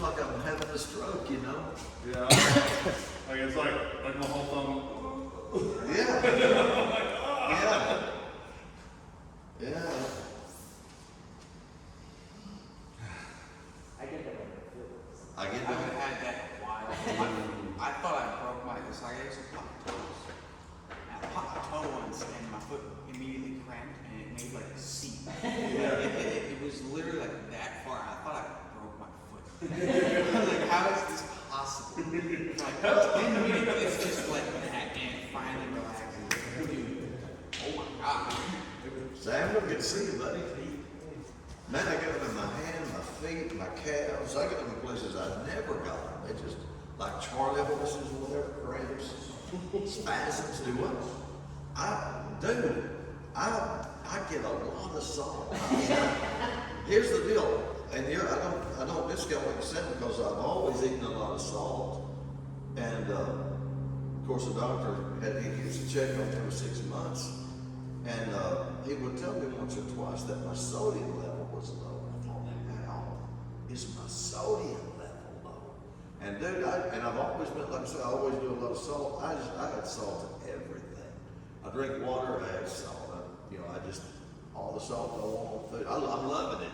like I'm having a stroke, you know? Yeah. Like it's like my whole thumb. Yeah. Like, ah. Yeah. Yeah. I get that. I get I haven't that. had that in a while. I thought I broke my, it's like I used to pop my toes. And I popped my toe once and my foot immediately cramped and it made like a C. It was literally like that far. I thought I broke my foot. I was like, how is this possible? Like 10 minutes, it's just like that and finally relaxing. Dude, oh my God. Sam, good to see you, buddy. Man, I got them in my hand, my feet, my calves. I got them in places I've never got them. They just, like Charlie horses or whatever, cramps, spasms, do what? I get a lot of salt. Here's the deal, and I don't discount what you said because I've always eaten a lot of salt. And of course, the doctor he used to check on me every 6 months. And he would tell me once or twice that my sodium level was low. I thought, how is my sodium level low? And dude, I've always been, like I said, I always do a lot of salt. I add salt to everything. I drink water, I add salt. All the salt I want on food. I'm loving it.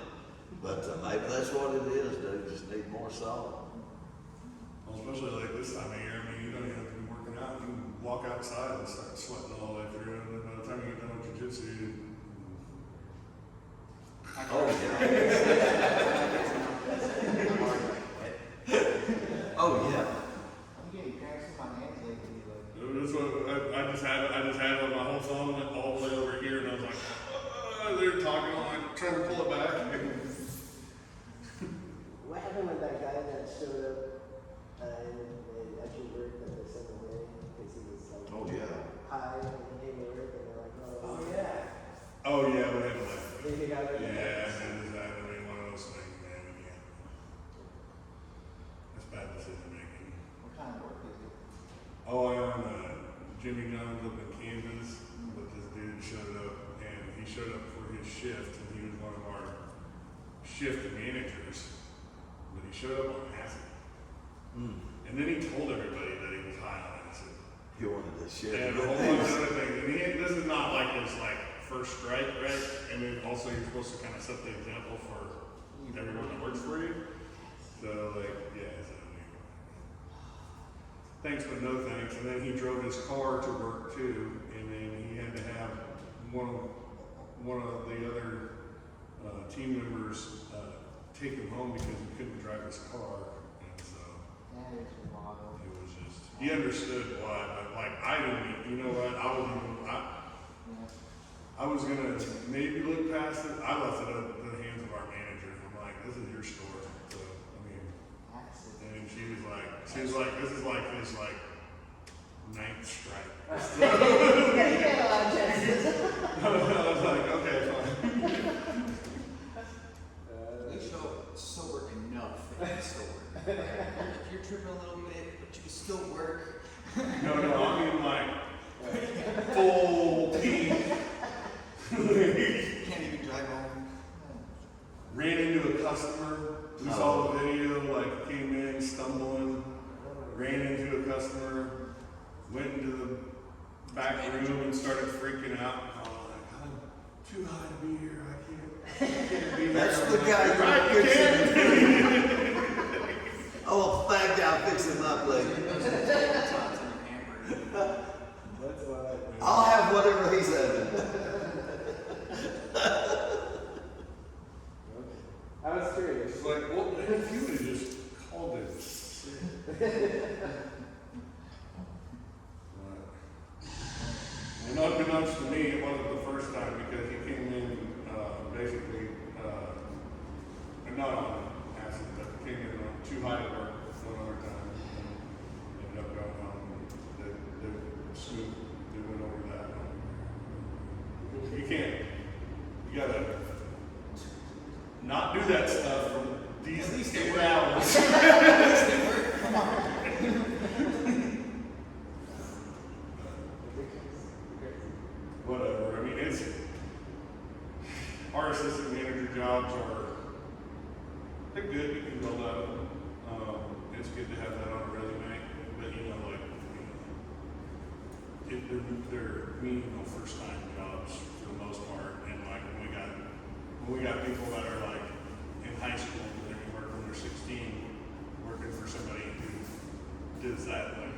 But maybe that's what it is, dude. You just need more salt. Well, especially like this time of year. I mean, you don't even have to be working out. You can walk outside and start sweating all the way through. And then by the time you get done with jiu-jitsu, Oh, yeah. Oh, yeah. I'm getting cramps in my hands lately. that's what I just had my whole thumb went all the way over here, and I was like, they're talking, I'm like trying to pull it back. What happened with that guy that showed up at your work that they sent away because he was like Oh, yeah. high and he came to work and they're like, oh yeah. Oh yeah, we had to like, Then he got rid of yeah, that. man, this happened to be one of those things, man. We can't. That's bad decision making. What kind of work is it? Oh, I own Jimmy John's up in Kansas, but this dude showed up, and he showed up for his shift, and he was one of our shift managers, but he showed up on acid. And then he told everybody that he was high on acid. He wanted this shit. And a whole bunch of other things. And this is not like his first strike, right? And then also you're supposed to kind of set the example for everyone that works for you. So yeah, so thanks but no thanks. And then he drove his car to work too, and then he had to have one of the other team members take him home because he couldn't drive his car. And so That is wild. it was just, he understood why, but I didn't, you know what, I was gonna maybe look past it. I left it up to the hands of our manager. I'm like, this is your store. So, I mean, Acid. and she was like, this is like his ninth strike. Yeah, a lot of chances. I was like, okay, fine. At least show up sober enough that you still work. If you're tripping a little bit, but you can still work. No, I mean full team. You can't even drive home. Ran into a customer. We saw the video, came in stumbling, ran into a customer, went into the back room and started freaking out. I'm too high to be here. I can't be here. That's the guy Right, you're you fixing. can't. Oh, fat guy fixing my plate. That's why. I'll have whatever he's having. I was curious. It's like, well, if you would have just called it sick. And unbeknownst to me, it wasn't the first time because he came in basically, not on acid, but came in too high to work one other time. And ended up going home. They went over that. You can't. You gotta not do that stuff for these 8 hours. Come on. Whatever. I mean, our assistant manager jobs they're good. You can build out of them. they're meaningful first time jobs for the most part. And like when we got people that are like in high school, they can work when they're 16, working for somebody who does that like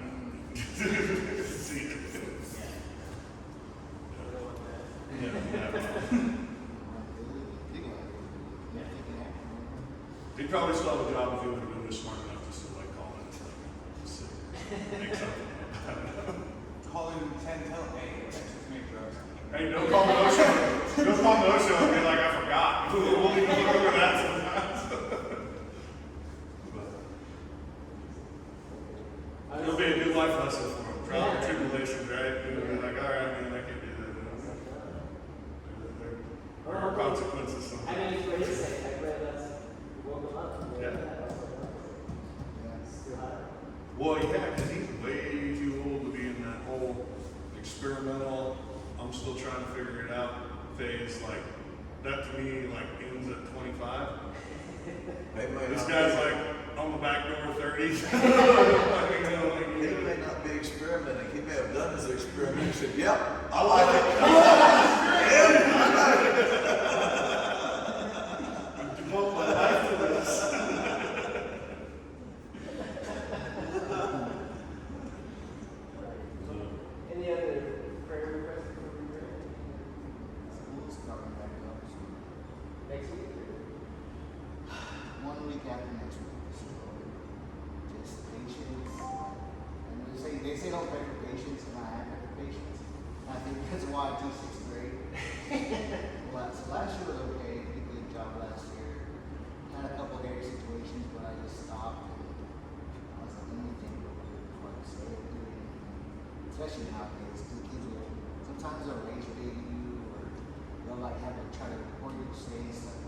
see it. Yeah, he'd probably still have a job if he would have been smart enough to still like call it. Just sit, make something up. I don't know. Call him 10, tell him, hey, that's just me, bro. Hey, don't call the OSHA. Don't call the OSHA and be like, I forgot. We'll even look over that sometimes. But it'll be a new life lesson for him. Trial and tribulations, right? He'll be like, all right, man, I can't do that. There are consequences I sometimes. mean, it's great to say, I read that's woke him up. Yeah. It's too hot. Well, yeah, because he's way too old to be in that whole experimental, I'm still trying to figure it out phase. Like, that to me, like, ends at 25. This guy's like on the back door 30. He may not be experimenting. He may have done his experiment and said, yep, I like it. Devote my life to this. Any other prayer requests before we pray? School's starting back up, so Next week? 1 week after next week. So just patience. And they say don't pray for patience, and I have pray for patience. And I think that's why I teach 6th grade. So last year was okay. Did a good job last year. Had a couple hairy situations, but I just stopped and I was like, let me think real quick before I say it. Especially nowadays, the kids will sometimes they'll rage bait you, or they'll like have to try to record you say stuff.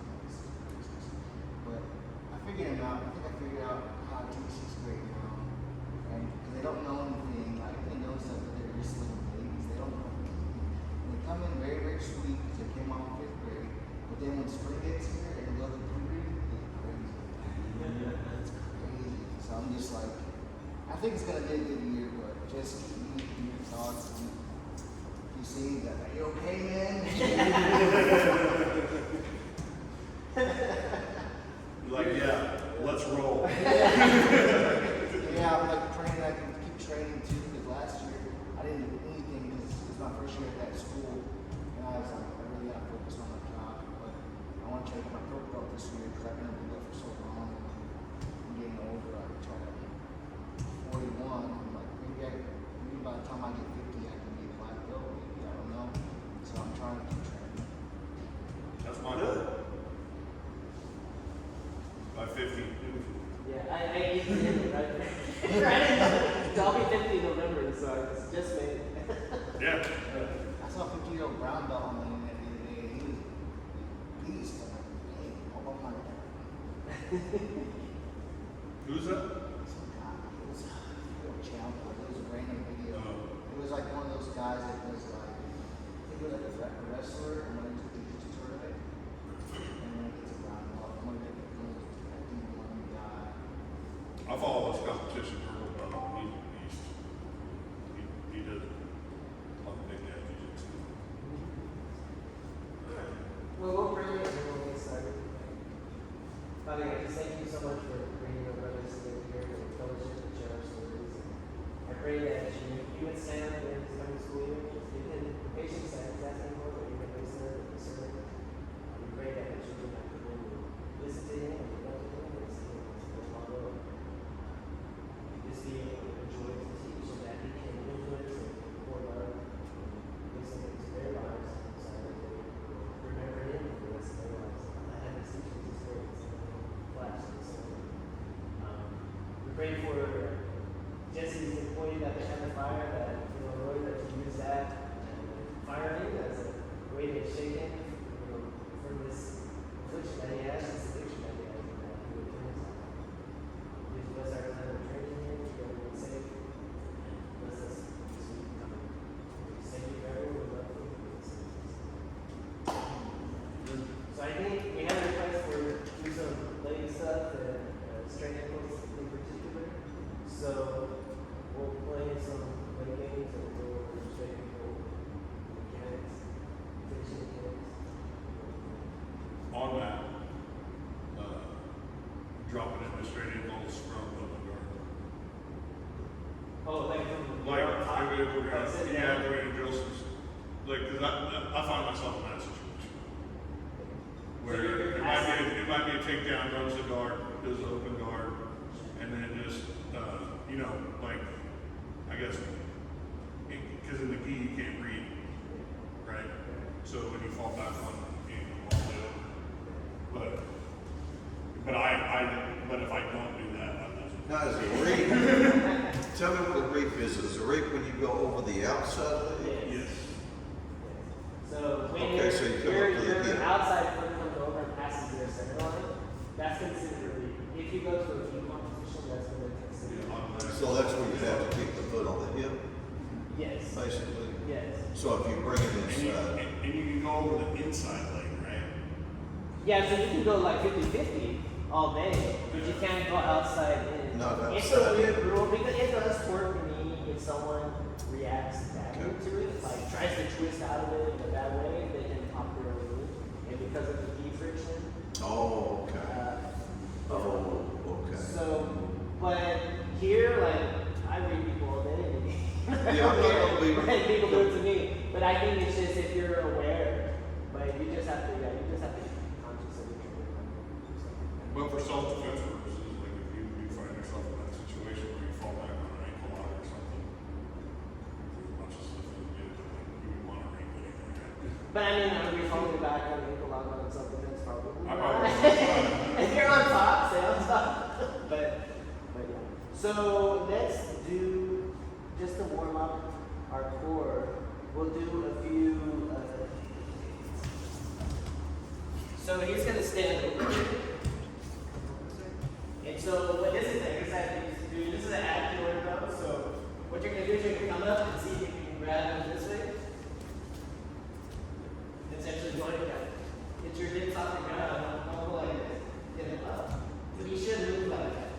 But I figured it out. I think I figured out how to teach 6th grade now, and because they don't know anything, like they know stuff, but they're just little babies. They don't know anything. And they come in very, very sweet because they came out in 5th grade. But then when spring gets here and they go to puberty, they get crazy. It's crazy. So I'm just like, I think it's gonna be a good year, but just keep me in your thoughts. And if you see that, are you okay, man? Like, yeah, let's roll. Yeah, I'm like praying that I can keep training too, because last year I didn't do anything because it was my first year at that school, and I was like, I really gotta focus on my job, but I want to try to get my pro belt this year because I've been able to do that for so long. I'm getting older. I can try to 41. I'm like, maybe by the time I get 50, I can be a black belt. Maybe I don't know. So I'm trying to keep training. That's my goal. By 50. Yeah, I get it, right? I'll be 50 in November, so I just made it. Yeah. I saw a 50-year-old brown belt on the internet the other day, and he was beast. I'm like, hey, oh my God. Who's that? Some guy, it was a channel, it was a random video. Oh. It was like one of those guys that was like, I think it was like a wrestler, and when he took the jiu-jitsu tournament, and then he gets a brown belt. I'm gonna get one guy. I follow this competition purple belt. He's a beast. He does a lot of big guy jiu-jitsu. Well, we'll pray and then we'll get started. Father, I just thank you so much for bringing our brothers together here to fellowship and share our stories. I pray that you would stand in this coming school year, just give him the patience that he's asking for, that you can raise her and serve. We pray that the children might come in and listen to him and love him and see him as their model. Just be able to enjoy to teach so that he can influence and pour love and wisdom into their lives so that they will remember him for the rest of their lives. I had this teaching experience in class this morning. We pray for Jesse's employee that they had the fire, that, Lord, that you use that firing as a way to shake him, from this affliction that he has, this addiction that he has, and that he would turn his life. Please bless our time of training here, keep everyone safe. Bless us this week coming. Thank you for everyone, we love you. So I think we have a request for do some leg stuff and strength ankles in particular. So we'll play some leg games and we'll go over straight with straight ankles from open guard. Oh, like from Like, on top? if we're gonna, Oh, sit yeah, down. if we're gonna drill some, like, cause I find myself in that situation. Where it might be a takedown, runs the guard, does the open guard, and then just, you know, like, I guess, cause in the gi you can't read, right? So when you fall back on, you can't go all the way over. But if I don't do that, I'm just. Now, is a reef, tell me what a reef is. Is a reef when you go over the outside leg? Yes. So when Okay, so you come up to the your hip. outside foot comes over and passes your center line, that's considered a reef. If you go to a deep position, that's when it's considered. So that's where you have to keep the foot on the hip, Yes. basically. Yes. So if you bring it And inside, you can go over the inside leg, right? Yeah, so you can go like 50-50 all day, but you can't go outside in. Not It's outside a weird in. rule because it does work for me if someone reacts badly Okay. to it, like tries to twist out of it in a bad way, they can pop their own knee. And because of the knee friction, oh, okay. Oh, okay. So, but here, like, I read people all day. Yeah, I'm not gonna be- Right, people do it to me. But I think it's just if you're aware, but you just have to, yeah, you just have to be conscious of it. But for self-defense purposes, like if you find yourself in that situation where you fall back on an ankle lock or something, there's a bunch of stuff that you do that you would want to read anything, right? But I mean, are we falling back on the ankle lock on self-defense? Probably. I probably would. If you're on top, stay on top. but yeah. So let's do, just to warm up our core, we'll do a few, so he's gonna stand over here. And so what this is an exercise that you used to do, this is an active workout, so what you're gonna do is you're gonna come up and see if you can grab him this way. Essentially join it down. Get your hips off the ground, don't go like this. Get him up. So you should move like that.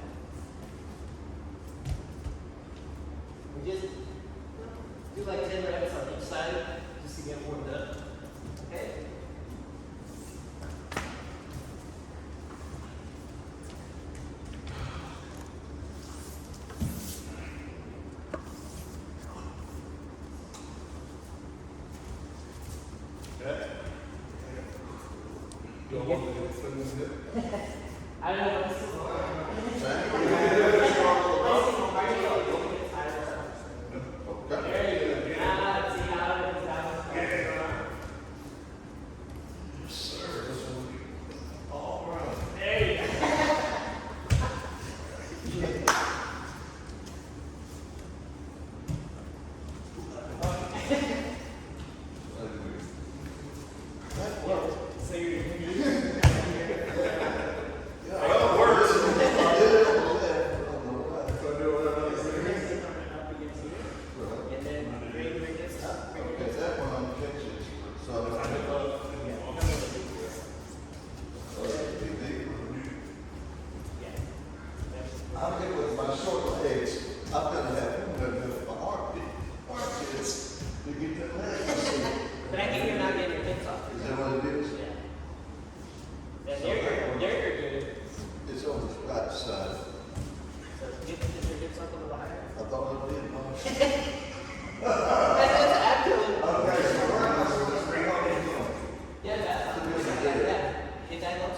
We just do like 10 reps on each side just to get warmed up. Okay? I don't know. This is Okay. There you go. Now, see how it is down. There you go. So you're up against here, and then bring your hips up. Okay, that one I'm catching. So if I be deeper. I'm here with my short legs. I'm gonna have my armpits to get the legs. But I think you're not getting your hips off. Is that what it is? Yeah. And there you're good. It's on the right side. So get your hips up a little higher. I thought I did. That's actually. Okay, so Yeah, that's yeah. Get that up.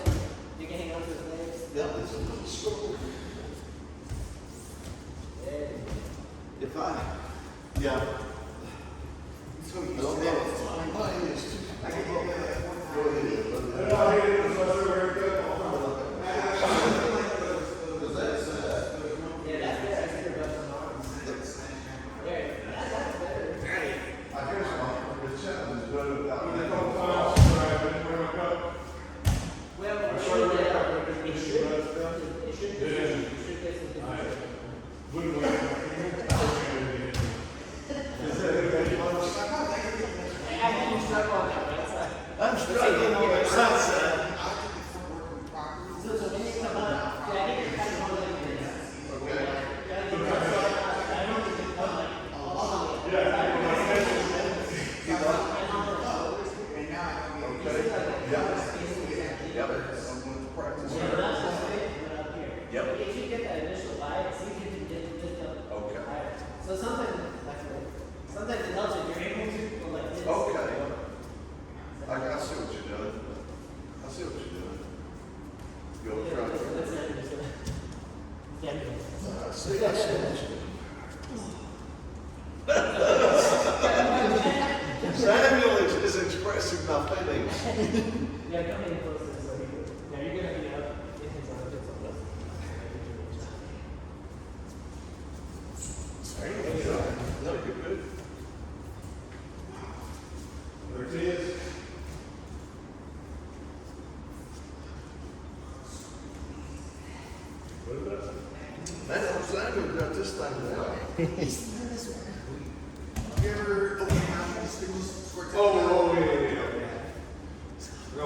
You can hang on to his legs. yeah, it's a little short. There. If I, yeah. So you I don't stand- know. Mine is too. Go ahead. Because that's, Yeah, that's good. I see your butt and arms. There. That's better. I guess the challenge is better without. Well, it should get some good. Yep. If you get that initial bite, see if you can get just up Okay. higher. So sometimes, sometimes it helps if you're able to go like this. Okay. I see what you're doing. I see what you're doing. You'll try. That's not just I see what you're doing. Samuel is expressing my feelings. Yeah, come in closer so he can. Now you're gonna be up in his arms or something. There you go. No, you're good. There it is. What is that? Man, Samuel got this thing down. Oh, yeah. No,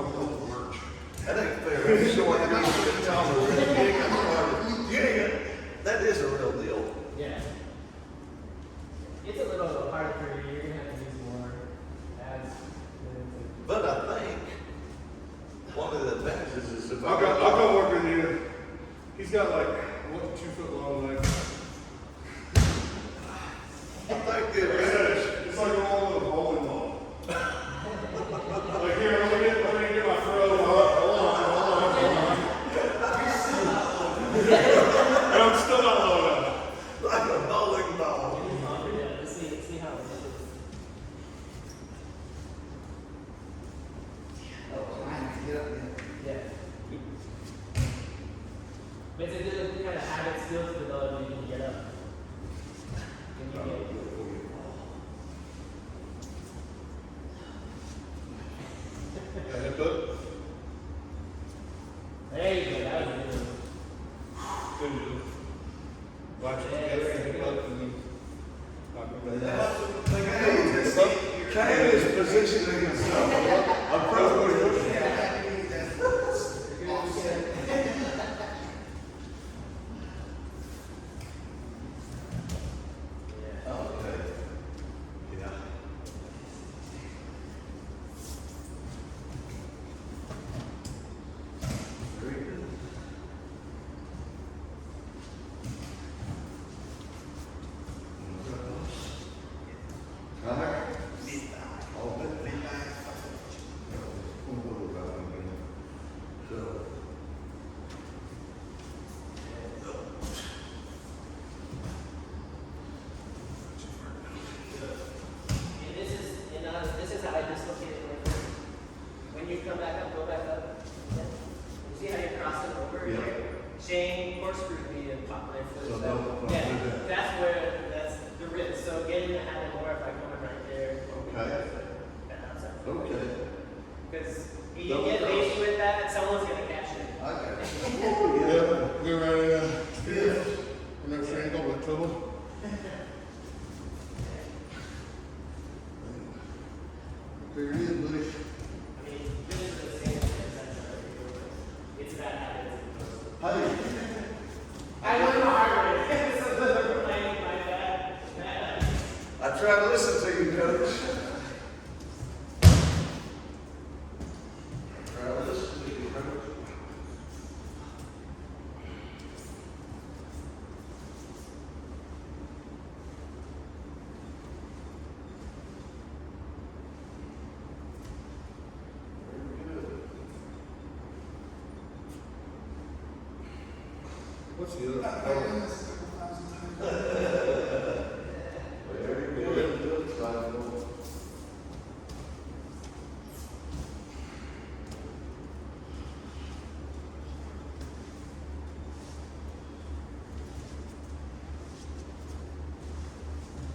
merch. That ain't fair. I'm short. You ain't got that is a real deal. Yeah. It's a little harder for you. You're gonna have to use more ads. But I think one of the advantages is if I'll go work with you. He's got like, what, 2 foot long legs? I think It's like a little bowling ball. Like here, let me get my throw. Hold on. And I'm still not low enough. like a bowling ball. Yeah, let's see how it is. Oh, man, get up there. Yeah. But it's a good kind of habit still to develop when you can get up. Can you get Hip hook. There you go, that was a good one. Good deal. Watch it together and hip hook and then knock it back. Cam is positioning himself. I'm probably Okay. Yeah. Very good. Right. Oh, but so. And this is how I dislocated my foot. When you come back up, go back up. Yeah. You see how you're crossing over? Yeah. Shane corkscrewed me and popped my foot. So So don't do yeah, that. that's the wrist. So getting to have it more if I come in right there. Okay. Okay. Because you get lazy with that, someone's gonna catch it. Okay. Yeah, we're running we're not trying to go with trouble. There it is, buddy. I mean, this is the same sense it's that habit. Hey, I learned the hard way. So the complaining my bad. I try to listen to you, Coach. I try to listen to you, Coach. What's the other? Very good, Simon.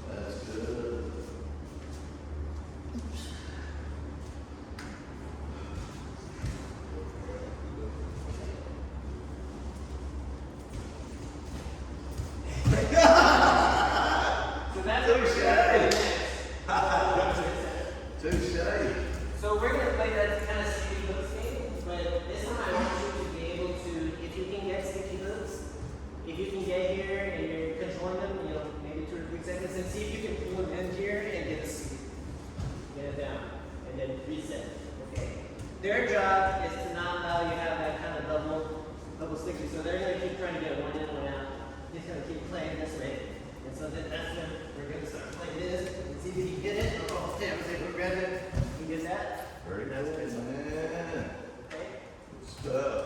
That's good. So that's what we're gonna play next. Touche. So we're gonna play that kind of sticky hooks game, but this time I want you to be able to, if you can get sticky hooks, if you can get here and you're controlling them, you know, maybe 2 or 3 seconds, and see if you can pull them in here and get a seat. Get it down, and then reset, okay? Their job is to not allow you to have that kind of double sticky, so they're gonna keep trying to get So then that's when we're gonna start playing this and see if you can get it. Oh, okay, I was able to grab it. You get that? Very That's good, good. man. Okay. Good stuff.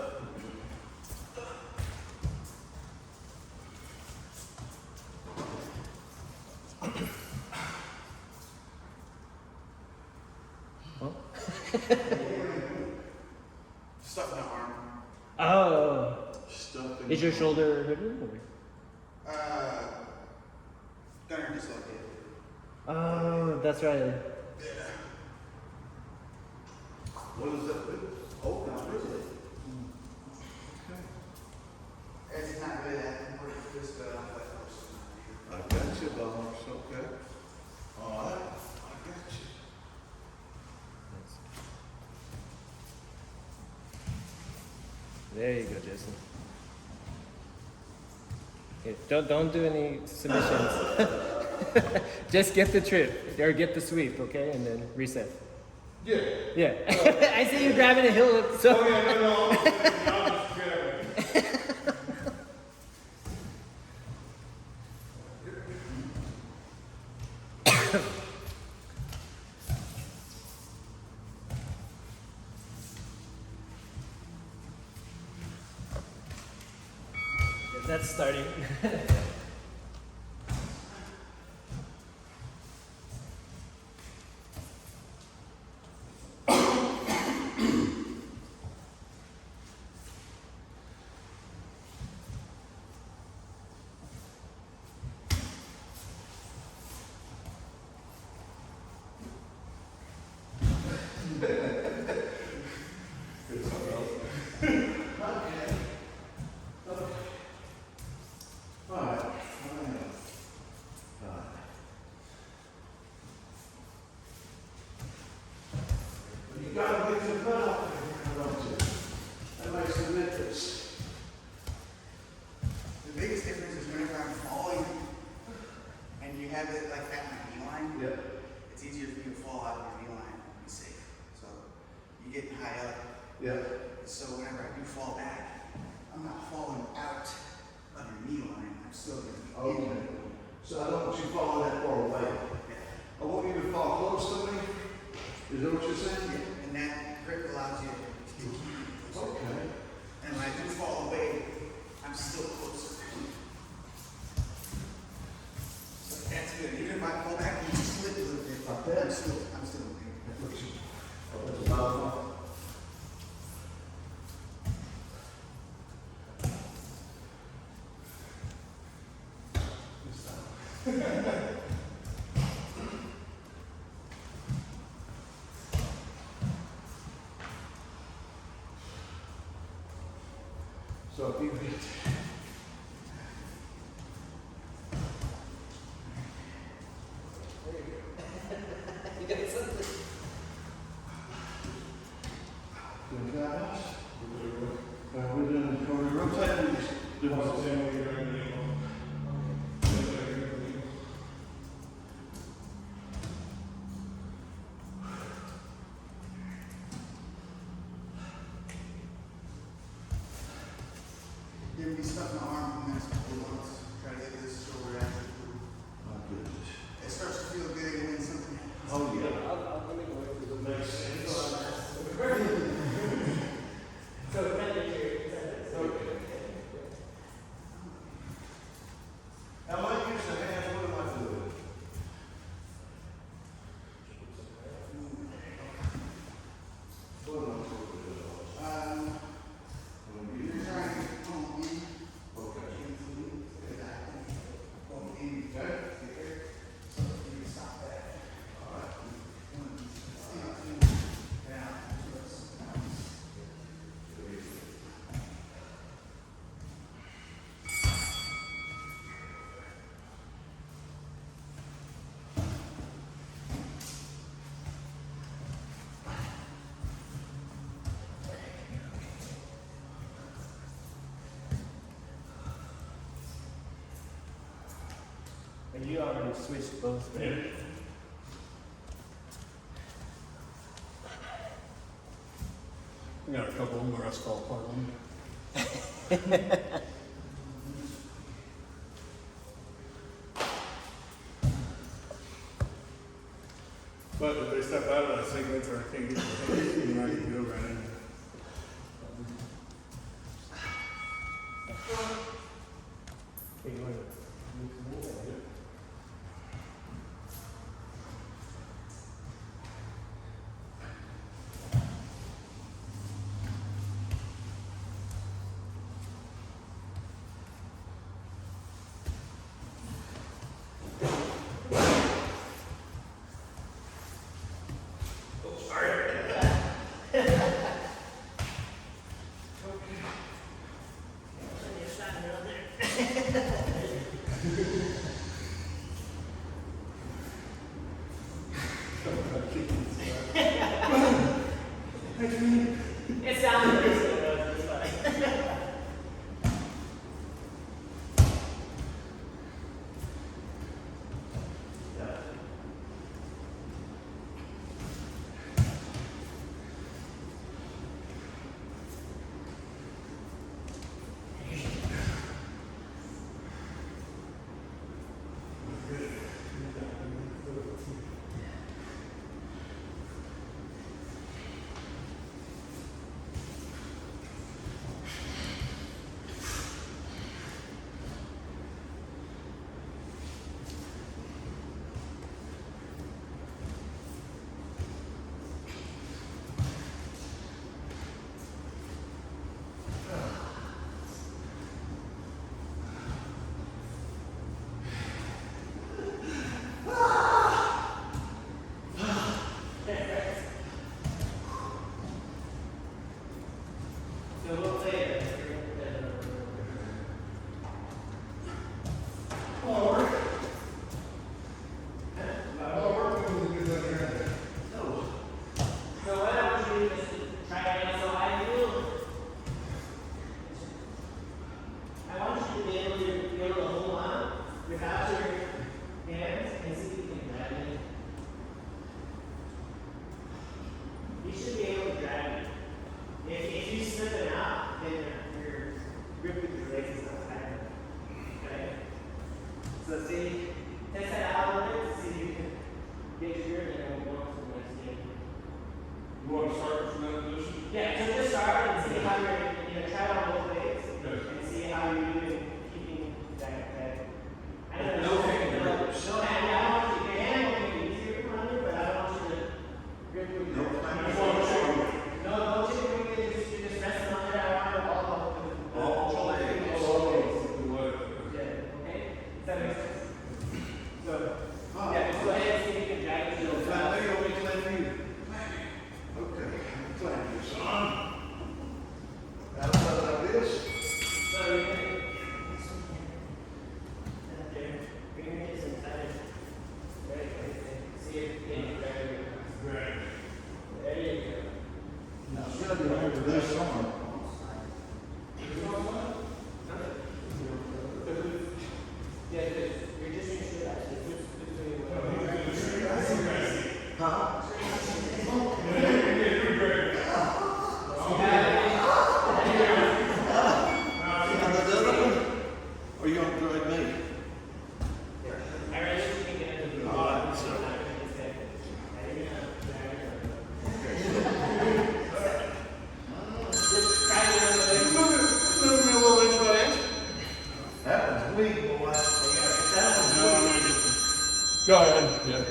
Stuff in the arm. Oh. Stuff in Is your the- shoulder hurting? Or? Gunner dislocated. Oh, that's right. What is that? Oh, not really. It's not really that important, just like I got you, Bones. Okay. All right. I got you. There you go, Jason. Okay, don't do any submissions. Just get the trip or get the sweep, okay, and then reset. Yeah. Yeah. I see you grabbing a hill. So. Oh yeah, no. I'll just grab it. That's starting. You gotta get your butt out there, don't you? That makes a difference. The biggest difference is whenever I'm falling and you have it like at my knee line, Yeah. it's easier for you to fall out of your knee line and be safe. So you get high up. Yeah. So whenever I do fall back, I'm not falling out of your knee line. I'm still going to be Okay. in. So I don't want you falling that far away. Yeah. I want you to fall close to me. Is that what you're saying? Yeah. And that grip allows you to keep it closer. Okay. And when I do fall away, I'm still closer. So that's good. Even if I fall back and just slip a little bit, Like that? I'm still in there. Oh, that's about one. So if you get You got something. good guys, we're doing, are we rotating? Doing What's what? the same way you're going to do? Give me stuff in the arm in the next couple of months. Try to get this shoulder active. My goodness. It starts to feel good when something happens. Oh, yeah. I'll make it work for the Makes sense. So kind of your Now, when I use the hands, what am I doing? What am I supposed to do? When you- You're trying to pull in. Okay. Pull in. Okay. So you can stop that. All right. And you already switched both, right? Yeah. I got a couple of them where I skull part them. But if they step out of that segment or I can't get the thing, then I can go right in. Okay, you want to move to me? It's down there. It's fine. So we'll play So what I want you to do is try it. So I want you to be able to hold on without your hands and see if you can grab it. You should be able to grab it. If you slip it out, then your grip with your legs is not tight. Okay? So see, test that out a little bit to see if you can get your grip and then we'll go on to the next game. You want to start from that position? Yeah, so just start and see how you're try it on both legs Okay. and see how you're doing keeping that. I don't No know. hand grips. No hand, I don't want you, your hand will make it easier for you, but I don't want you to grip with No your. hand. I just want to show you. No, don't you grip with it, you're just resting on it, I want it All legs. Yeah, okay? Does that make sense? So, yeah, just go ahead and see if you can drag it to the side. Like this? So you're gonna. There, you're gonna get some time. Ready, see if you can drag it. Right. There you go. Now, you gotta be able to do something. Yeah, you're just making sure that it's between. Huh? Or you gonna drag me? I really think you can do it. All right, so- Just try it on the leg. Move me a little inch by inch. That was weak, boy. That was No, I'm weak. gonna get this. Go ahead. Yeah.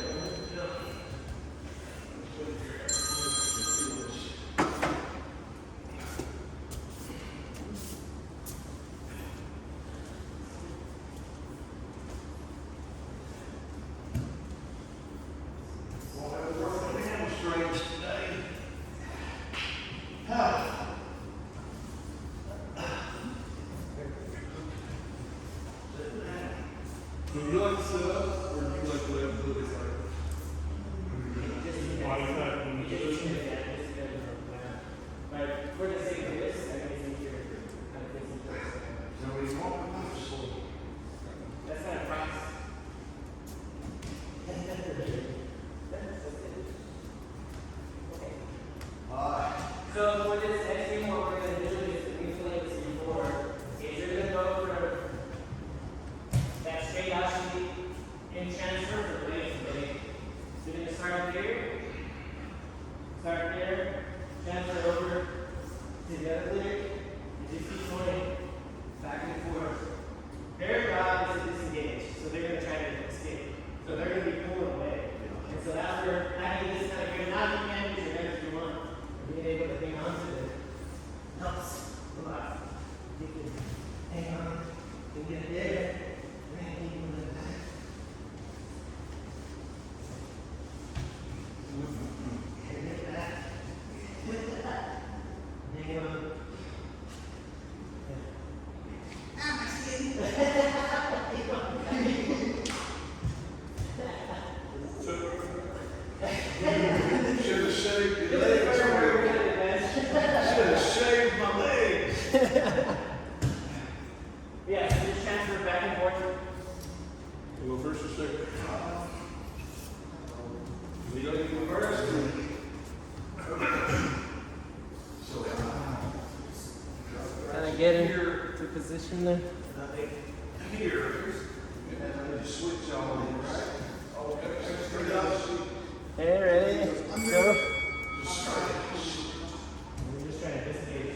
Hamstrings today. Huh. Do you like to sit up or do you like to lay on the booty side? Body type when you Just position? But for the sake of this, I think it's easier to kind of fix it first. So we want to slow. That's kind of practice. Okay. So for this next thing, what we're gonna do is we feel like this before, is you're gonna go for that straight out sweep and transfer for legs to leg. So you're gonna start here, it back and forth. You go first or second? We don't even go first. So, Kind of get into position there. here, and then you switch on it, right? Okay. Hey, ready? Go. Just try it. We're just trying to disengage.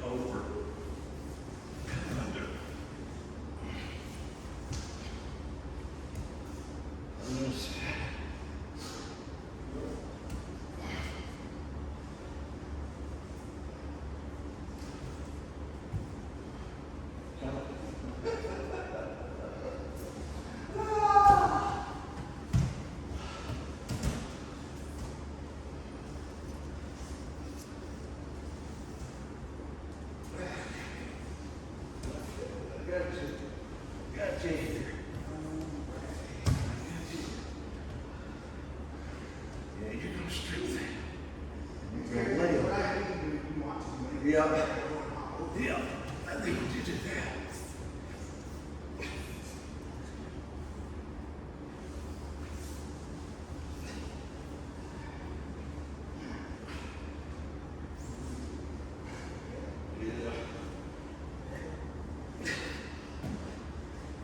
Over. Under. Got you here. Yeah, you're gonna strengthen. You're gonna lay on it. Yeah. Yeah. I think you did that.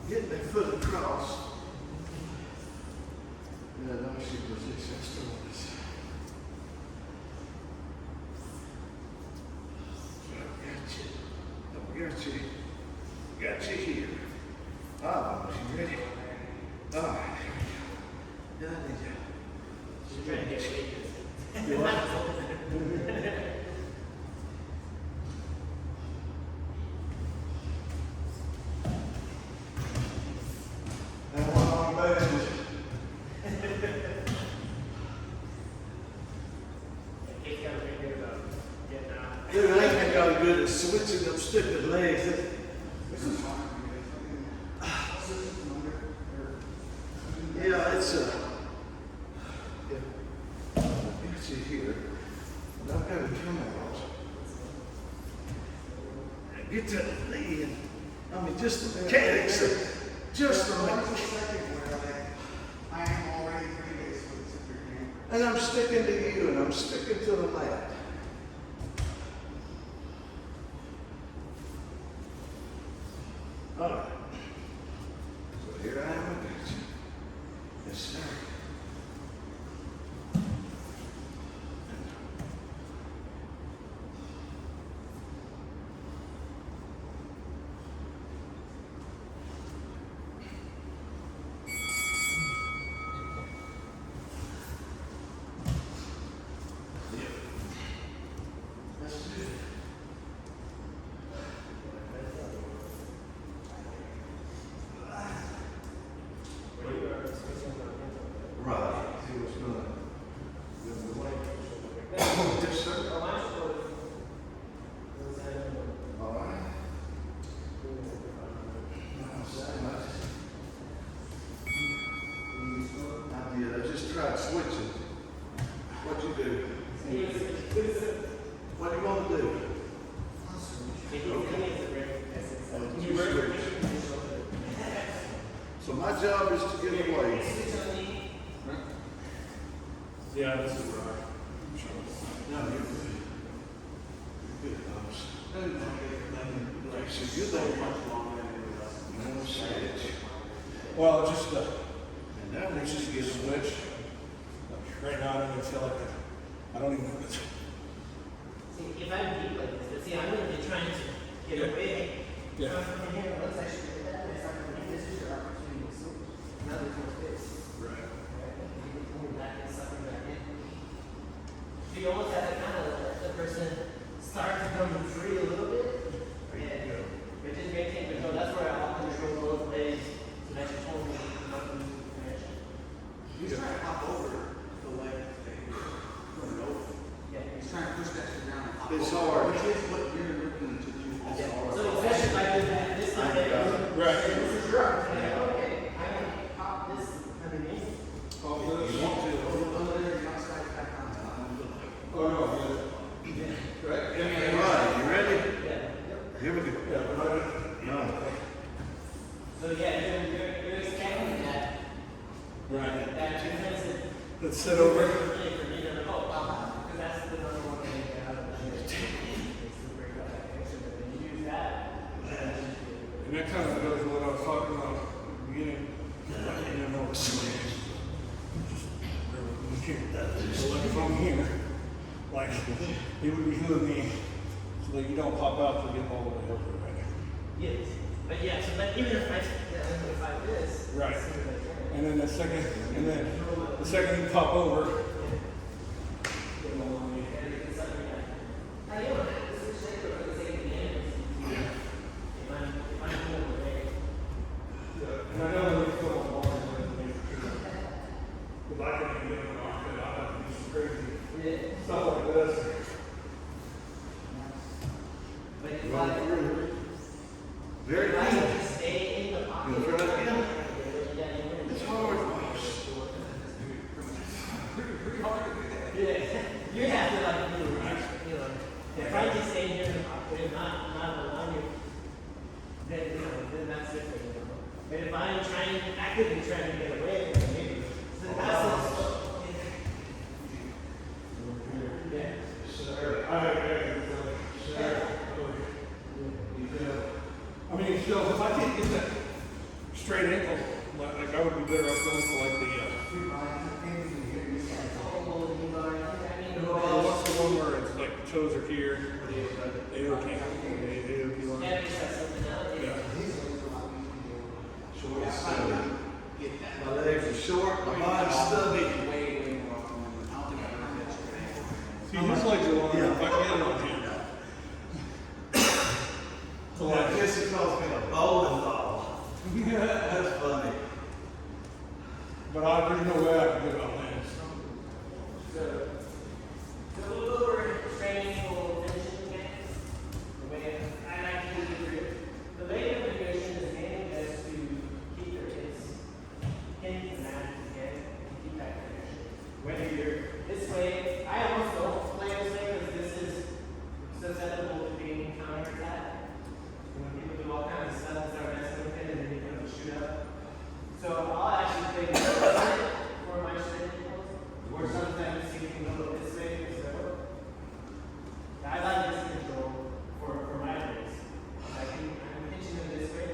Getting that foot across. Yeah, don't she position stillness. Got you here. Ah, you ready? All right. Yeah, I need you. She's trying to get away. You what? And one on badges. Kate's got a big good about getting out. Dude, I ain't got good at switching them stupid legs. This is fine. This is under, Yeah, it's yeah. I got you here. And I've got to come out. And get to the knee and, I mean, just the mechanics. Just the There's a mechanics. second where like, I am already 3 days with the super game. And I'm sticking to you and I'm sticking to the mat. All right. So here I am, I got you. Yes, sir. Yep. That's good. Right. He was gonna. Yes, sir. All right. I did. I just tried switching. What'd you do? What do you want to do? So my job is to get away. Yeah, this is right. No, you're good. You're good, Thomas. So you're there. No switch. Well, just, And now we just get switch. Right now, I don't even feel like I don't even know this. See, if I'm deep like this, but see, I'm really trying to get away. Yeah. From here, let's actually get that. It's like, this is your opportunity to switch. Now there's no space. Right. Right? You can pull back and suck back in. So you almost have to kind of let the person start to come free a little bit. Yeah. But just maintain control. That's where I often control both legs. So that you told me not to lose connection. He's trying to hop over the leg thing. Put it over. Yeah. He's trying to push that shit down and hop It's over. hard. Which is what you're looking to do as far So as. especially if I do that, this is Right. this is drunk. And I go, okay, I can pop this underneath. Oh, you want to? Oh, no, right? Yeah, Right, you ready? Yeah. Here we go. No. So yeah, you're expanding that Right. defensive. Let's sit over. Because that's the number one thing you get out of the gym. Is to break up that tension, but then you use that. And that kind of goes with what I was talking about at the beginning. So like if I'm here, like it would behoove me so that you don't pop out to get all the way over, right? Yes. But yeah, so but even if I this, Right. as soon as I can. And then the second you pop over, How you doing? This is shake for the sake of the end. If I'm doing the way. and I know that we still want more than if I can get them off, then I'll have to do some crazy Yeah. stuff like this. But if Roll I through. Very if I good. just stay in the pocket. You try it again? Yeah, you win. It's hard. Yeah, you have to like you know, if I just stay here and not allow you, then then that's different, you know. But if I'm actively trying to get away from it, maybe so that's yeah. I mean, still, if I can't get that straight ankle, like I would be better off going for like the, what's the one where it's like the toes are here, AOK, Yeah, because that's something else. yeah. Short and I stubby. would get that. My legs are short, my body's stubby. Way more often than I don't think I've ever met you. See, his legs are long enough, I can get it on him. So Yeah, like, Jesse calls me a bowling ball. That's funny. but there's no way I can get it on Lance. So we're training for tension again. The way I like to do it. The way of motivation is again is to keep your hips in the mat again and keep that connection. Whether you're this way, I almost don't play this way because this is susceptible to being counterattacked. When people do all kinds of stuff and start messing with it and then you kind of shoot up. So I'll actually play this way for my strength pose, or sometimes you can go this way as well. I like this control for my legs. I'm pitching them this way,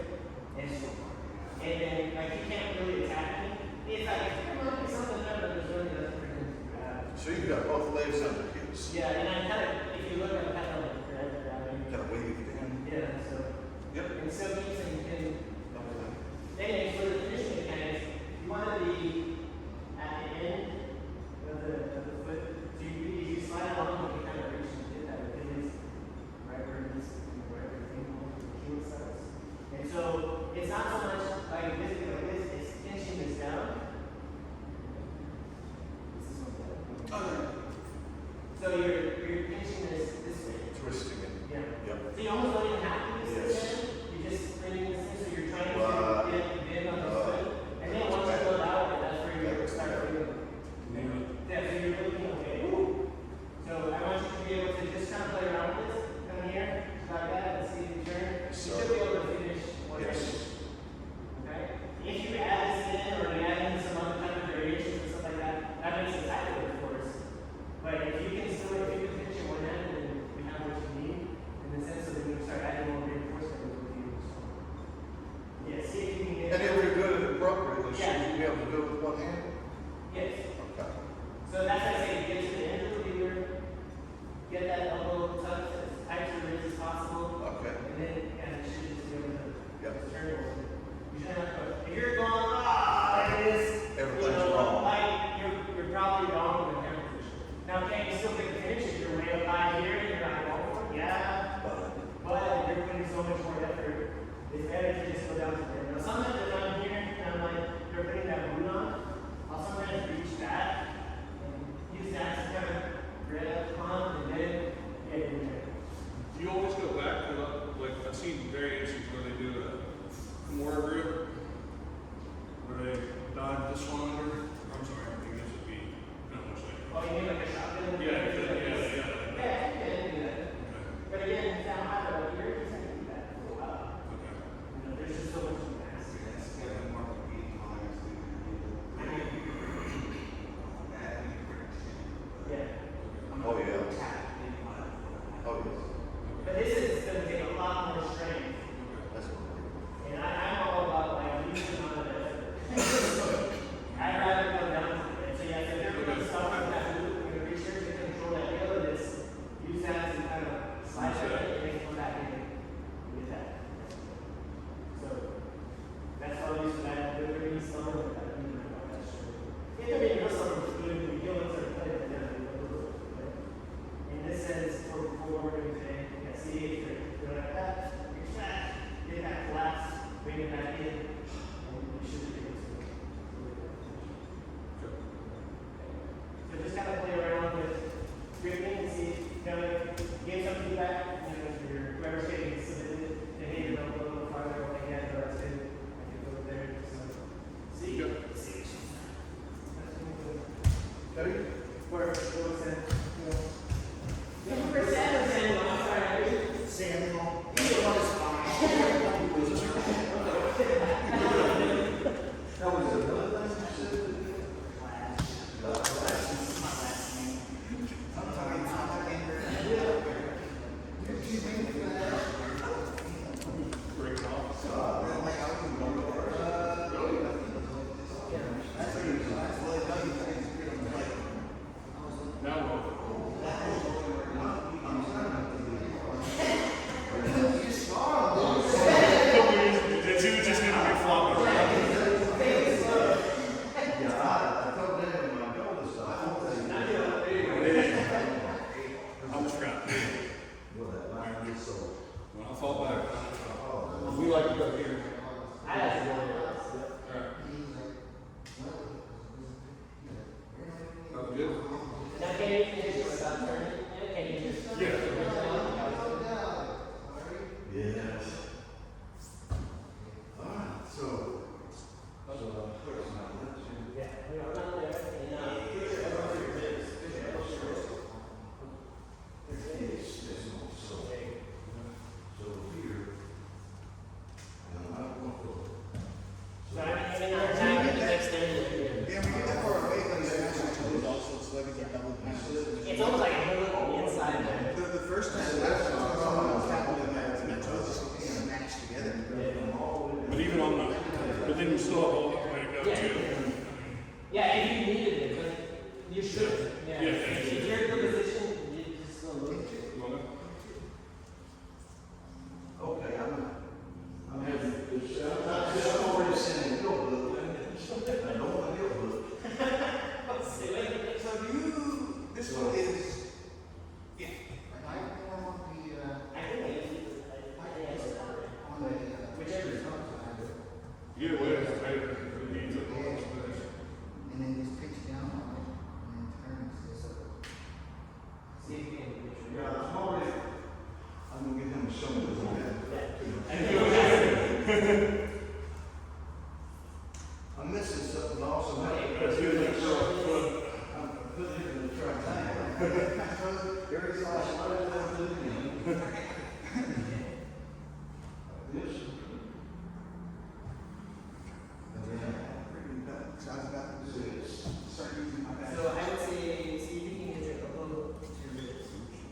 and then like you can't really attack me. It's like if you're looking something up, but there's really nothing for him to grab. So you've got both legs under hips. Yeah, and I kind of, if you look, I'm kind of like grabbing. Kind of wavy thing. Yeah, so. Yep. And so keeps and then for the finishing mechanics, you want to be at the end of the foot. So you slide along and you kind of reach and hit that Achilles right where this where everything goes, the Achilles starts. And so it's not so much like this, it's tension is down. This is what so you're pinching this way. Twisting it. Yeah. Yep. So you almost don't even have to use this Yes. hand. You're just bringing this in, so you're trying to Right. get bend on the foot. And then once you go out, that's where you start feeling. Name it. Yeah, so you're really okay. Woo. So I want you to be able to just kind of play around with this. Come here, like that, and see the turn. You should be able to finish one Yes. Okay? If you add this in or you add in some other kind of variations and stuff like that, that makes it tighter, of course. But if you can pitch in one hand, then we have what you need in the sense that we can start adding more reinforcement with you. Yeah, see if you can get. And if you're good and appropriately, should Yeah. you be able to do it with one hand? Yes. Okay. So that's why I say get to the end of the lever, get that elbow tucked as tight to the wrist as possible, Okay. and then you should just be able to Yep. turn it over. You shouldn't have to. If you're going like this, Everything's wrong. Like you're probably wrong in the hand position. Now, can you still get the finish if you're way up high here and you're not going for it? Yeah. But you're putting so much more effort. It's better to just go down to there. Now, sometimes if I'm here and I'm like, you're putting that boot on, I'll sometimes reach back and use that to kind of grab on and then get in there. fall back. We like to go here. I have to go there. Sounds good. Now, can you finish without turning? Can you just? Yeah. Yes. Alright, so. Yeah, we are down there, and, So here. so I mean, our time is dexterity. Yeah, we get that far away, but it's actually toes also, so like it's a double pound. It's almost like a hook on the inside there. The first time, that's my toes just kind of matched together. But even on the, but then you still have all the way to go Yeah. too. Yeah, if you needed it, but you should. Yeah. Yeah. If you're in the position, you just go look. You wanna? Okay, I'm having this, I'm already sending a bill book. I know my bill book. So do you, this one is, yeah. I want the, I think I usually, I answer that way. on the, Whichever is Either way, it's better. It needs it. and then just pitch down on it, and then turn this up. See if you can get your. Yeah, I'm already, I'm gonna get him to show me this on that. I'm missing something also. That's usually for I'm putting it in the truck. Very slash, what is that doing? This. And then, So I was about to do this, start using my back. So I would say, see if you can get your elbow to your ribs.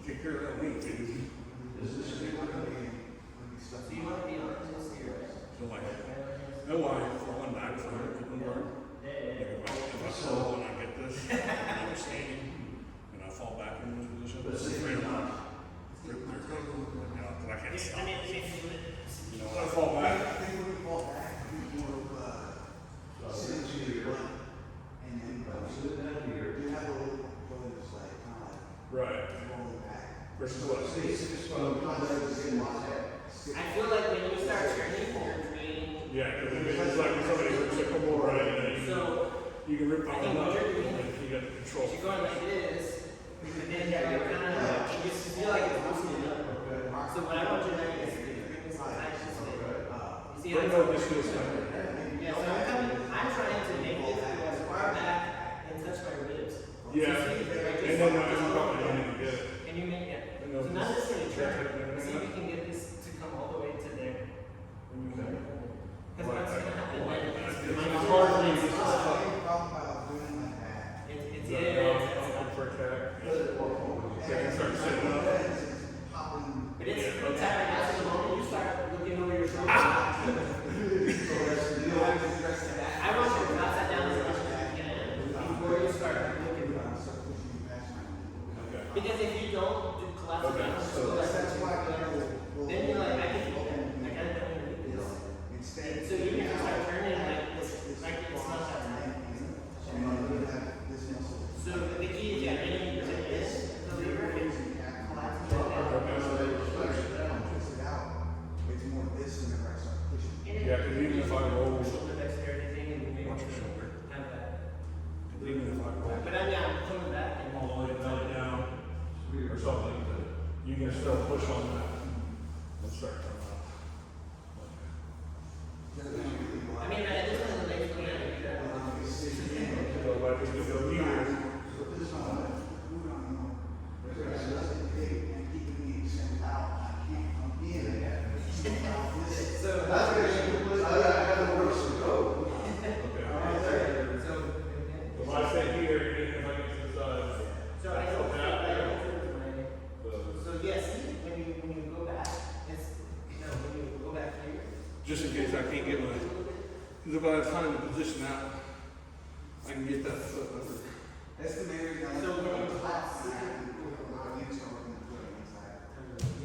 take care of that weight, dude. is this a good one? So you want to be on this here, right? So like, no line, falling back from the open guard. Like if I fall and I get this, and I'm standing, and I fall back in this position, But it's see, right you're on. not. You know, 'cause I can't stop. I mean, if you would. You know, when I fall I back, think when you fall back, you more of, sit to your butt, and then, Sit down here. you have a little, it's like, kind of like, right, rolling back. versus what? See, it's from the context in my head. I feel like when you start turning, you're creating. Yeah, because it's like when somebody rips a couple right, and then So, you can rip the I think one up, what you're doing- and you got the control. if you're going like this, and then you're kind of, you just feel like it's loosening up. So what I want you to do is bring this tight this way. You see Bring how out it's this way. Yeah, so I'm trying to make this go as far back and touch my ribs. Yeah, So see, like and this. then you probably don't even get it. And you make it. And So they'll not just necessarily check turn, it and but see if everything. you can get this to come all the way to there. Okay. Because what's going to happen when It's hard for me to just I have a problem about doing like that. it's Yeah, yeah, for a cat. So I can start sitting up. Popping. but it's happening now. So the moment you start looking over your shoulder, I want you to drop that down as much as you can before you start looking. Okay. Because if you don't do collapse Okay, down, so so that's That's why then you're like, I can do this. Instead. So you can just start turning like it's not that time. So the key is yeah, getting to this, the lever, and collapsing It's more this whenever I start pushing. Yeah, because even if I roll, shoulder dexterity thing and moving watch your shoulder. kind of that. Even if I roll But I'm coming back and all the way down or something, you can still push on that and start coming up. I mean, I just want to make it clear. So like if you go here, So That's basically, I have the words to go. okay. So If I stay here, even if I get to the side, so I don't my. the- So yes, when you go back, it's when you go back here. just in case I can't get my, because if I find the position out, I can get that foot over. That's the main reason I So when you collapse, collapse,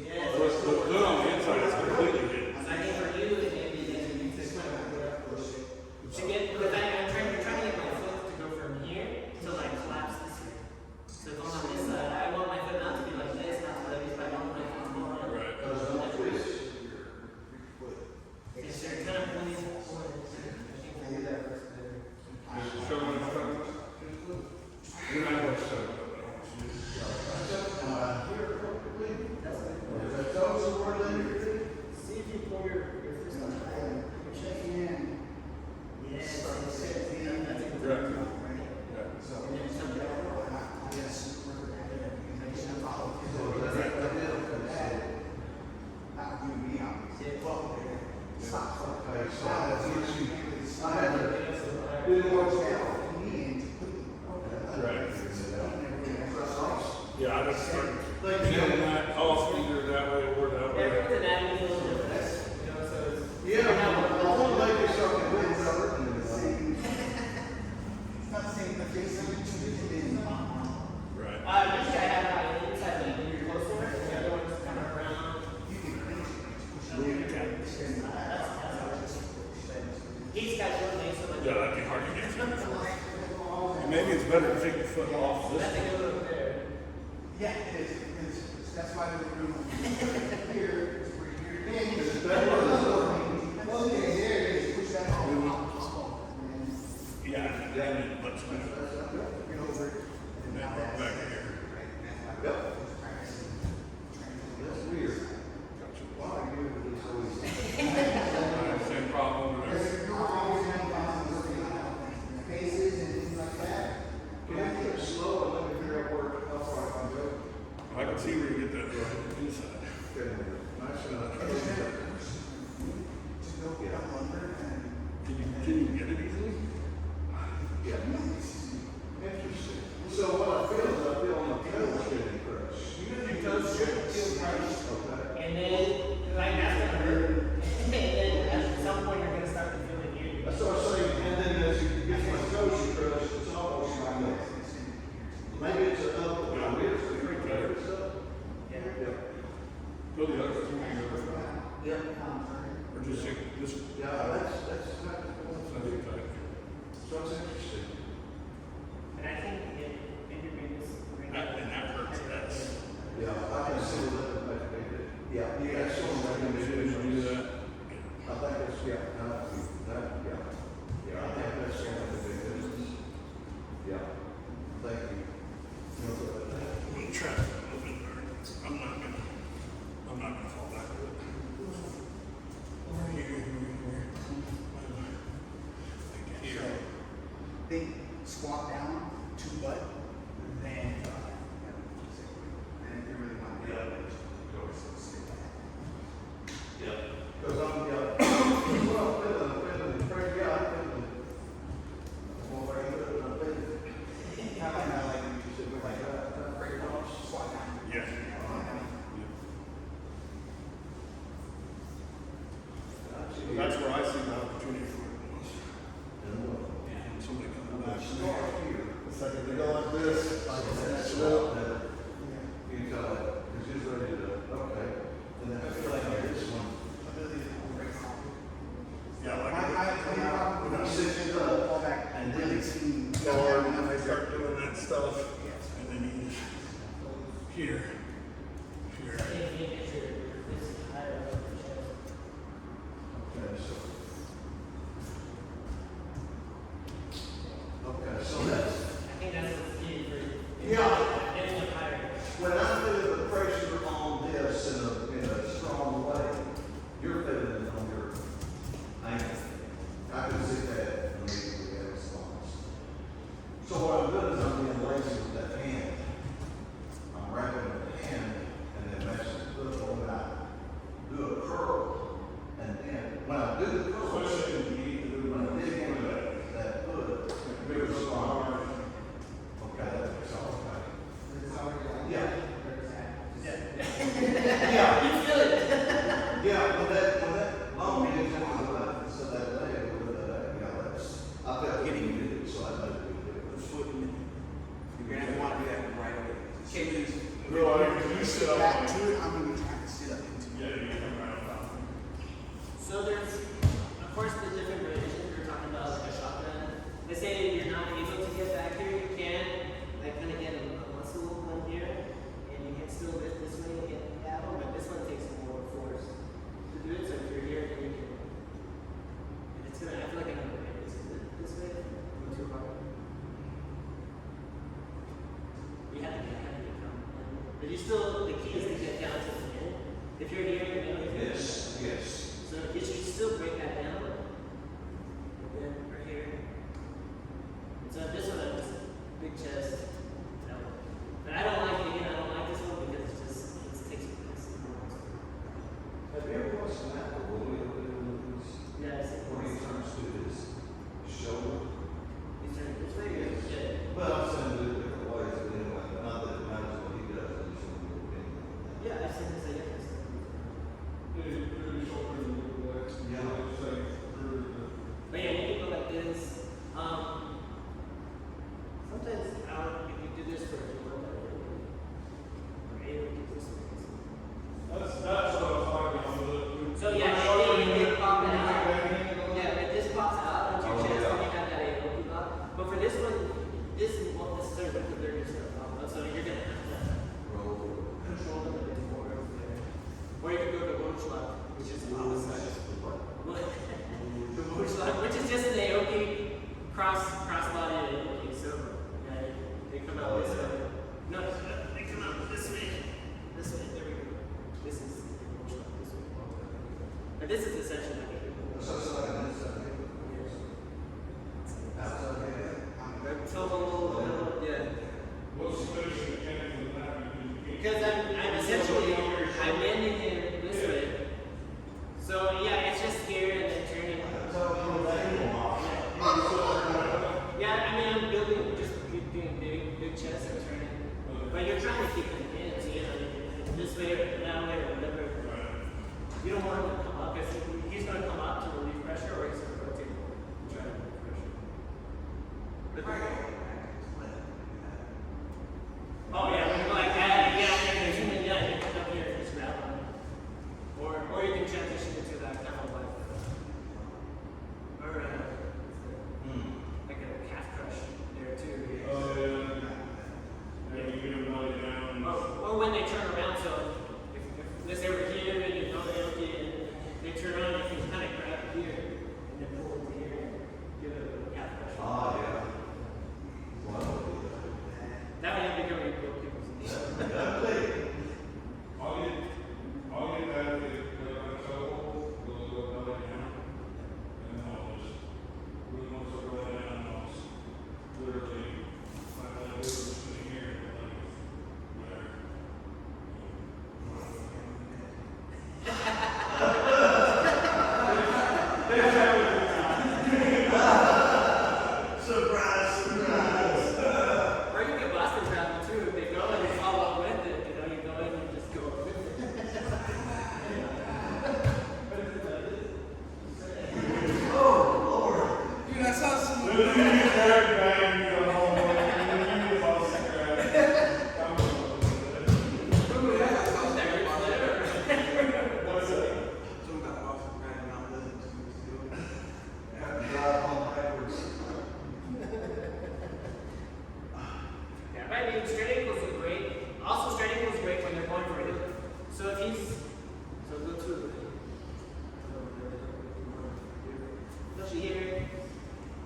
yeah. The foot on the inside is completely hidden. So I think for you, it may be that you need to kind of to get, because I'm trying to get my foot to go from here to like collapse this here. So if I'm on this side, I want my foot not to be like this, not to like this, but I want my foot to be like Right. this. Yeah, that'd be hard to get to. And maybe it's better to take your foot off this. I think it was there. Yeah, it is. That's why the room here is where you're in. Okay, there it is. Push that off. Yeah, that is much better. Get over it. And then right back here. Yep. That's weird. Why are you doing this always? Same problem over there. Because you're always having faces and things like that. Can I get it slow and let me figure out how far I can go? I can see where you get that from inside. Okay, nice enough. Just go get up under and. Can you get it easily? Yeah. Interesting. So what I feel is I feel on my toes getting crushed. Your toes should feel crushed. Okay. And then, like, that's gonna hurt. And then at some point, you're gonna start to feel it here. That's what I'm saying, and then as you get my toes crushed, it's almost like a, maybe it's a up, Yeah. it's a pretty better stuff. Yeah. Go the other way. Yeah. Or just take this. Yeah, that's Something tight. so it's interesting. And I think if you bring this, And that hurts. That's. Yeah, I can see that. Yeah, you got some recommendations. Do that. I think that's, yeah, yeah. Yeah, I think that's one of the big business. Yeah, thank you. I'm gonna try it a little bit better. I'm not gonna fall back with it. Over here. Like here. They squat down to butt, then, and if you really want to go, sit back. Yeah. Because I'm, well, I'm feeling pretty, yeah, I'm feeling. Well, very good, I'm feeling. Kind of like when you sit with like a break off, squat down. Yeah. That's where I see the opportunity for it was. And somebody coming back. It's like if they go like this, like that's slow, you tell it, because he's ready to, okay. And then I feel like this one. Yeah, like. When I sit it up, Fall back and and then really it's, see. Or when they start doing that stuff, and then you just, here. if you get your, this higher up your chest. okay, so that's, I think that's what's key for you. Yeah. Getting it higher. when I feel the pressure on this in a strong way, you're feeling it on your ankle. I can see that immediately in response. So what I'm doing is I'm being lazy with that hand. I'm wrapping the hand and then messing the foot on out. Do a curl, and then when I do the curl, when I dig into that foot, bigger spot. Okay, that's all right. It's already like. Yeah. Yeah. Yeah. You feel it. Yeah, when that bone gets into the left, so that leg, I felt getting it, so I know to do The it. foot, you're gonna want to do that right away. Okay, You sit up Back on to it, I'm gonna be trying to sit up into it. Yeah, you come right up. So there's, of course, the different variations we were talking about, like a shotgun. They say you're not able to get back here, you can, like, kind of get a muscle one here, and you can still lift this way and get the paddle, but this one takes more force to do it. So if you're here, then you can. And it's gonna, I feel like I'm gonna this way, go too hard. You have to get down. But you still, the key is to get down to the end. If you're here, you're gonna get Yes, yes. so you should still break that down. And then right here. And so this one has big chest. That one. But I don't like it again, I don't like this one because it takes place. Have you ever watched an apple really lose? Yeah, it's When he turns to his shoulder? He's turning this way or this way? Well, I'm saying do it different ways, but anyway, not that it matters what he does, I just want your opinion on that. Yeah, I've seen this again. Yeah. But yeah, you can go like this. Sometimes I don't, if you do this for a month, or 8 weeks, this way. That's what I was talking about. So yeah, which is the opposite. The bush lock, which is just an AOP cross-body AOP. So they come out this way. No, they come out this way. This way. There we go. This is the bush lock this way. But this is essentially like a So it's like this, yeah. What's the special mechanic of that? Because I'm essentially I'm bending him this way. So yeah, it's just here and then turning. Yeah, I mean I'm building just doing big chest and turning. But you're trying to keep him in, so you know, this way or that way or whatever. You don't want him to come up because he's going to come up to relieve pressure or he's going to rotate and try to relieve pressure. Oh yeah, when you go like that, you get out there and zoom in, yeah, you come up here and just grab on it. Or you can transition into that kind of like, or like a calf crush there too. Oh yeah. Yeah, you get them really down. Or when they turn around, so if let's say we're here and you don't empty and they turn around, you can kind of grab here and then pull into here and give it a little calf crush. Oh, yeah. That way you become real people's knees. I'll get that if they're on trouble, we'll go belly down. And I'll just, once I roll down, I'll just literally, like sitting here and like, there. Surprise, surprise. Or you get Boston travel too. If they go and you follow up with it, you know, you go in and just go with it. Oh, Lord. Dude, I saw some. You get carried back, you go home, you get lost in crap. Come on. Ooh, that's what there. What's that? Someone got lost in crap and not listening to us. Have to drive home backwards. Yeah, but I mean, straight ankles are great. Also, straight ankles are great when they're going for it. So if he's, so go to, especially here,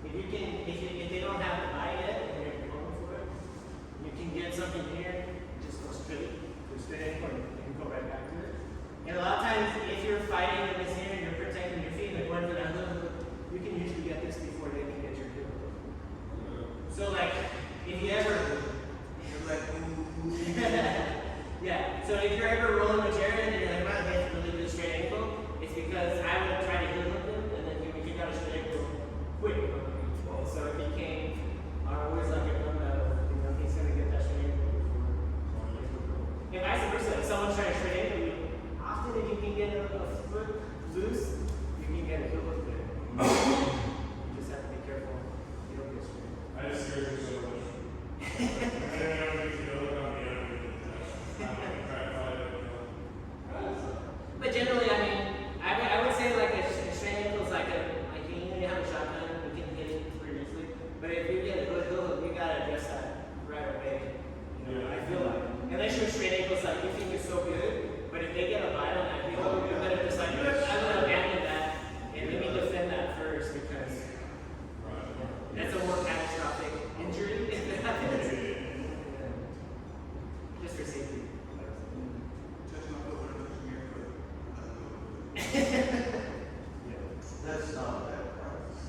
if you can, if they don't have the buy yet and you're going for it, you can get something here, just go straight ankle, and you can go right back to it. And a lot of times, if you're fighting in this here and you're protecting your feet and they're going for that hook, you can usually get this before they can get your heel hook. So like, if you ever, You're like, ooh. yeah, so if you're ever rolling with Jared and you're like, wow, he has a really good straight ankle, it's because I would try to heel hook him, and then if you got a straight ankle, quick. And so if he came, always like a gun battle, you know, he's gonna get that straight ankle before. And vice versa, if someone's trying to straight ankle you, often if you can get a foot loose, you can get a heel hook there. You just have to be careful you don't get straight. I just scared you so much. I don't know if you know about me, I don't really touch. I'm like, crack fight, But generally, I mean, I would say like a straight ankle is like you have a shotgun, you can hit it pretty easily. But if you get a good hook, you gotta address that right away. You know, I feel like unless your straight ankle's like you think it's so good, but if they get a bite on that heel hook, you better just like, I'm gonna abandon that and let me defend that first because that's a more catastrophic injury if it happens. Just for safety. Touch my foot when I touch your foot. That's not bad practice.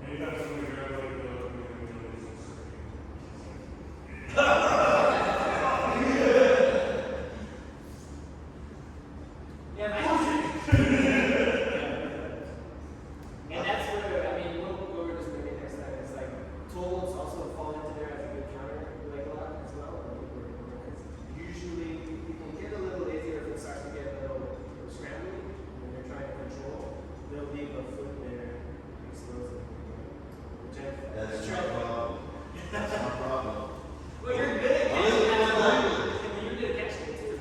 Anytime somebody grabs like the hook, we can do this. Yeah, and that's where, I mean, we'll go over this maybe next time. It's like tools also fall into there as a good counter leg lock as well. Usually you can get a little easier if it starts to get a little scrambly when you're trying to control. They'll leave a foot there exposed. Which That's I've no tried. problem. That's no problem. Well, you're good at catching that. I mean, you're good at catching it too.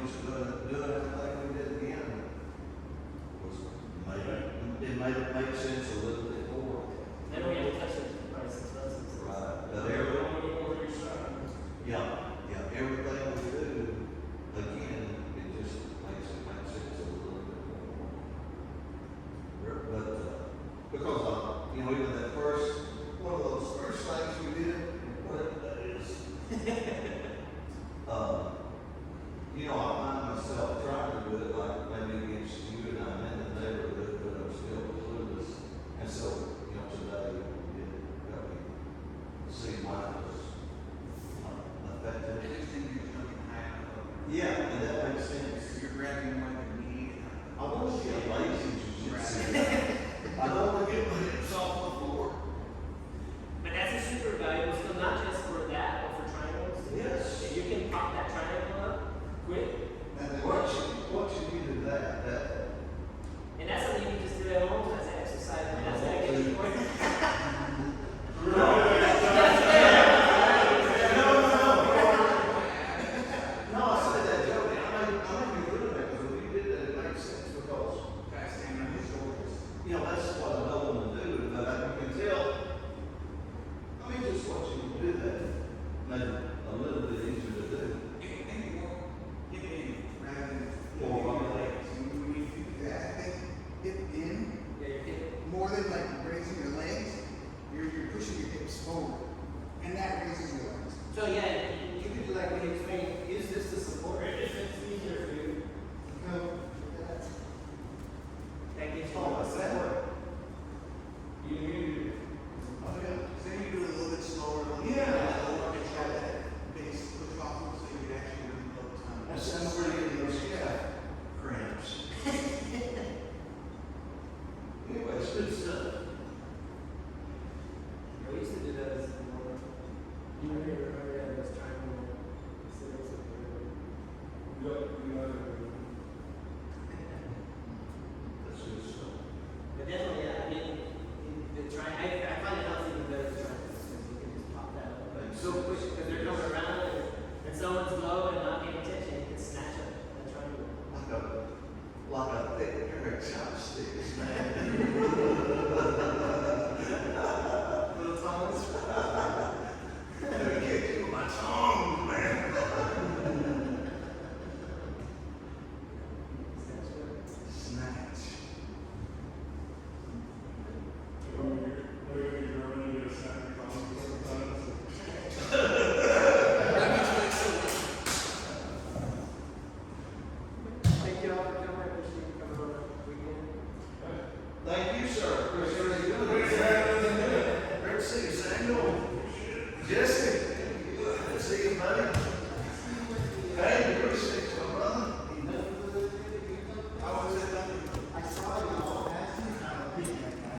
just doing everything we did again was it made sense a little bit more. And we have to touch it price expenses. Right. But They're every, going to more each side. yeah, everything we do, again, it just makes sense a little bit more. But, because, even that one of those first things we did, whatever that is, I find myself trying to do it like maybe against you and I'm in the neighborhood, but I'm still clueless. And so, today, it got me see mine was affected. I just think you're jumping high enough. Yeah, and that makes sense. You're grabbing more than me. I want to get lazy jiu-jitsu. I don't want to get my hips off the floor. But that's a super valuable skill, not just for that, but for triangles. Yes. If you can pop that triangle up quick, What should you do that? and that's something you can just do at home as an exercise. And that's that gets you working. No, I said that joking. I mean, you're good at that because when you did that, it makes sense because, Fast stand on his shoulders. that's what I don't want to do, but I can tell. Just watching you do that made it a little bit easier to do. Maybe more hip in rather than More on the legs. When you do that, I think hip in Yeah, you're hitting. more than like raising your legs. You're pushing your hips forward, and that raises your legs. So yeah, you could do like what he was saying. Use this to support it. If it's